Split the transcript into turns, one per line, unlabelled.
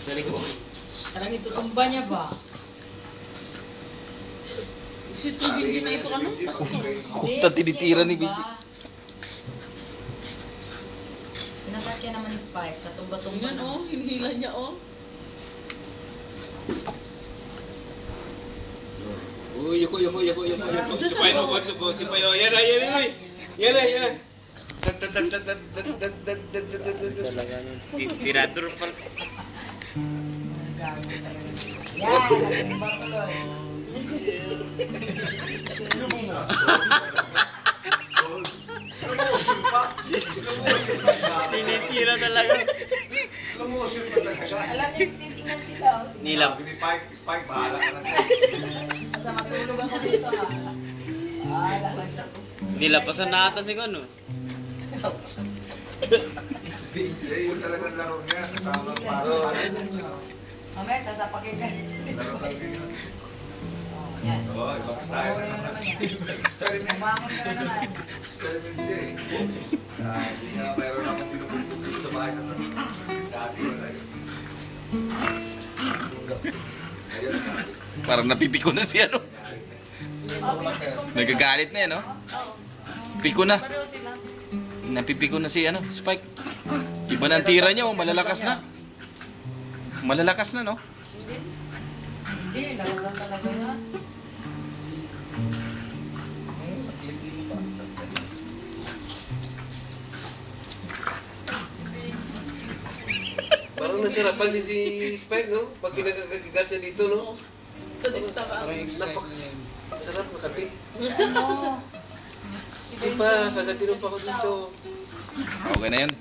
Galing ko.
Talagang itutumba niya ba?
Si tubig din na ito ano?
Kung tinitira ni Bibi.
Sinasakyan naman ni Spike, katumba-tumba
Yan
na.
oh, hinihila niya oh.
Uy, yuko. Sipay mo, sipay mo. Yan na. Tirador pa.
Yan, katumba tuloy.
Tinitira talaga.
Slow motion talaga siya.
Alam niyo, titingnan sila.
Nilap.
Spike, bahala ka lang.
Basta matulog ako dito ha. Wala lang sa to.
Nilapasan na ata si Kono.
Yun talagang laro niya. Kasama ng parang.
Mamaya, sasapakin ka. Yan.
Oo, ibang style na naman.
Sumangon ka na naman.
Experiment siya eh. Hindi nga mayroon akong pinupupunto dito sa bahay na dati wala yun.
Parang napipiko na siya, no? Nagagalit na yan, no? Piko na. Napipiko na si ano, Spike. Iba na ang tira niya, oh. Malalakas na. Malalakas na, no?
Hindi, laro lang talaga yan.
Parang nasarapan din si Spike, no? Pag kinagagat siya dito, no?
Sa dista ka.
Sarap, makati.
Ano?
Hindi pa, kagatinong pa ako dito.
Okay na yun.